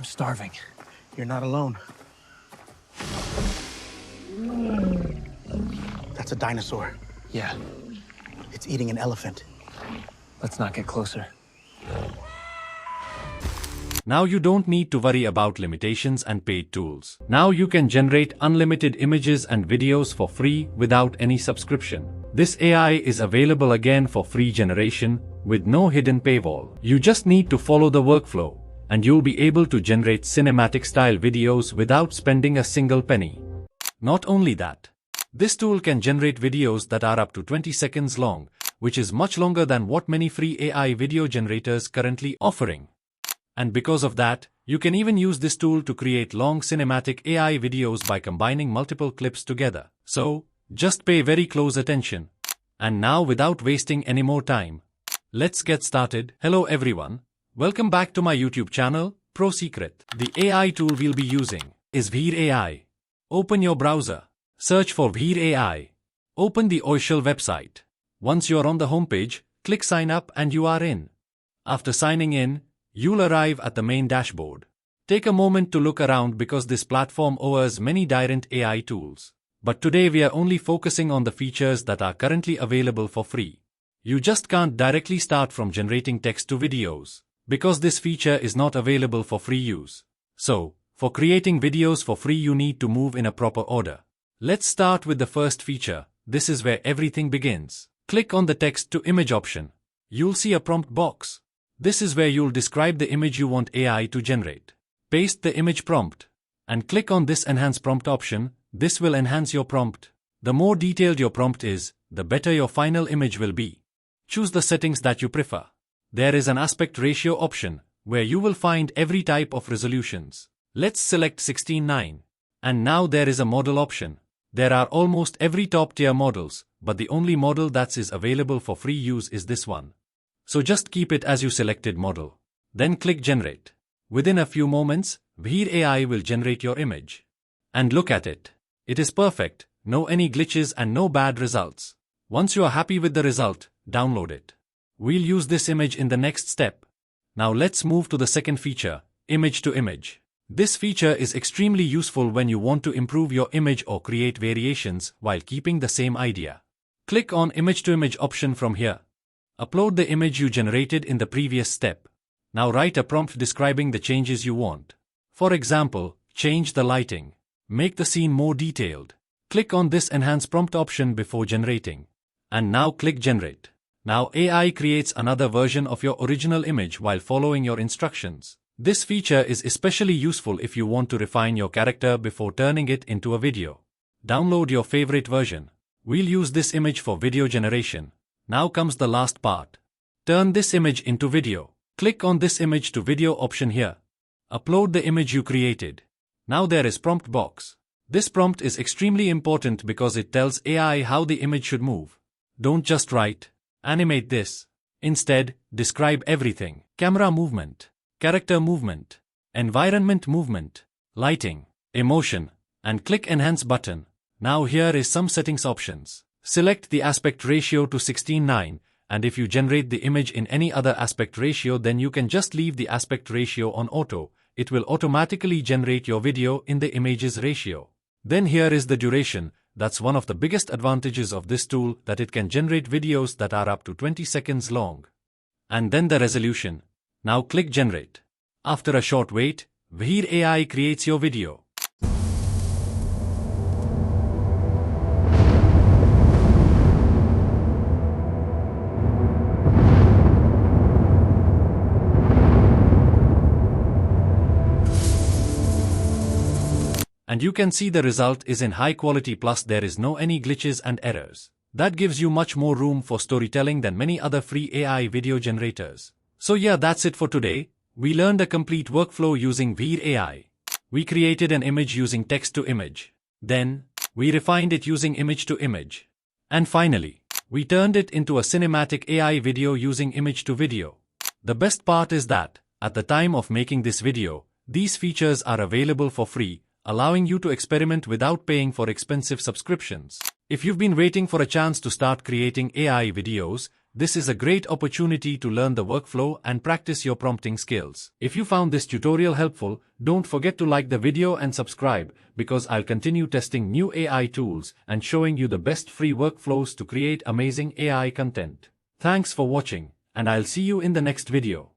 starving. You're not alone. That's a dinosaur. Yeah, It's eating an elephant. let's not get closer. Now you don't need to worry about limitations and paid tools. Now you can generate unlimited images and videos for free without any subscription. This AI is available again for free generation with no hidden paywall. You just need to follow the workflow, and you'll be able to generate cinematic-style videos without spending a single penny. Not only that, this tool can generate videos that are up to 20 seconds long, which is much longer than what many free AI video generators currently offering. And because of that, you can even use this tool to create long cinematic AI videos by combining multiple clips together. So, just pay very close attention. And now, without wasting any more time, let's get started. Hello everyone, welcome back to my YouTube channel, Pro Secret. The AI tool we'll be using is Veer AI. Open your browser, search for Veer AI. Open the official website. Once you're on the homepage, click sign up and you are in. After signing in, you'll arrive at the main dashboard. Take a moment to look around because this platform offers many different AI tools. But today we are only focusing on the features that are currently available for free. You just can't directly start from generating text to videos, because this feature is not available for free use. So, for creating videos for free you need to move in a proper order. Let's start with the first feature. This is where everything begins. Click on the text to image option. You'll see a prompt box. This is where you'll describe the image you want AI to generate. Paste the image prompt, and click on this Enhance Prompt option. This will enhance your prompt. The more detailed your prompt is, the better your final image will be. Choose the settings that you prefer. There is an aspect ratio option, where you will find every type of resolutions. Let's select 16:9. And now there is a model option. There are almost every top tier models, but the only model that is available for free use is this one. So just keep it as you selected model. Then click Generate. Within a few moments, Veer AI will generate your image. And look at it. It is perfect, no any glitches and no bad results. Once you are happy with the result, download it. We'll use this image in the next step. Now let's move to the second feature, Image to Image. This feature is extremely useful when you want to improve your image or create variations while keeping the same idea. Click on Image to Image option from here. Upload the image you generated in the previous step. Now write a prompt describing the changes you want. For example, change the lighting. Make the scene more detailed. Click on this Enhance Prompt option before generating. And now click Generate. Now AI creates another version of your original image while following your instructions. This feature is especially useful if you want to refine your character before turning it into a video. Download your favorite version. We'll use this image for video generation. Now comes the last part. Turn this image into video. Click on this image to video option here. Upload the image you created. Now there is prompt box. This prompt is extremely important because it tells AI how the image should move. Don't just write, animate this. Instead, describe everything. Camera movement, character movement, environment movement, lighting, emotion, and click Enhance button. Now here is some settings options. Select the aspect ratio to 16:9, and if you generate the image in any other aspect ratio then you can just leave the aspect ratio on auto. It will automatically generate your video in the images ratio. Then here is the duration. That's one of the biggest advantages of this tool, that it can generate videos that are up to 20 seconds long. And then the resolution. Now click Generate. After a short wait, Veer AI creates your video. And you can see the result is in high quality, plus there is no any glitches and errors. That gives you much more room for storytelling than many other free AI video generators. So yeah, that's it for today. We learned a complete workflow using Veer AI. We created an image using text to image. Then, we refined it using image to image. And finally, we turned it into a cinematic AI video using image to video. The best part is that, at the time of making this video, these features are available for free, allowing you to experiment without paying for expensive subscriptions. If you've been waiting for a chance to start creating AI videos, This is a great opportunity to learn the workflow and practice your prompting skills. If you found this tutorial helpful, don't forget to like the video and subscribe, because I'll continue testing new AI tools and showing you the best free workflows to create amazing AI content. Thanks for watching, and I'll see you in the next video.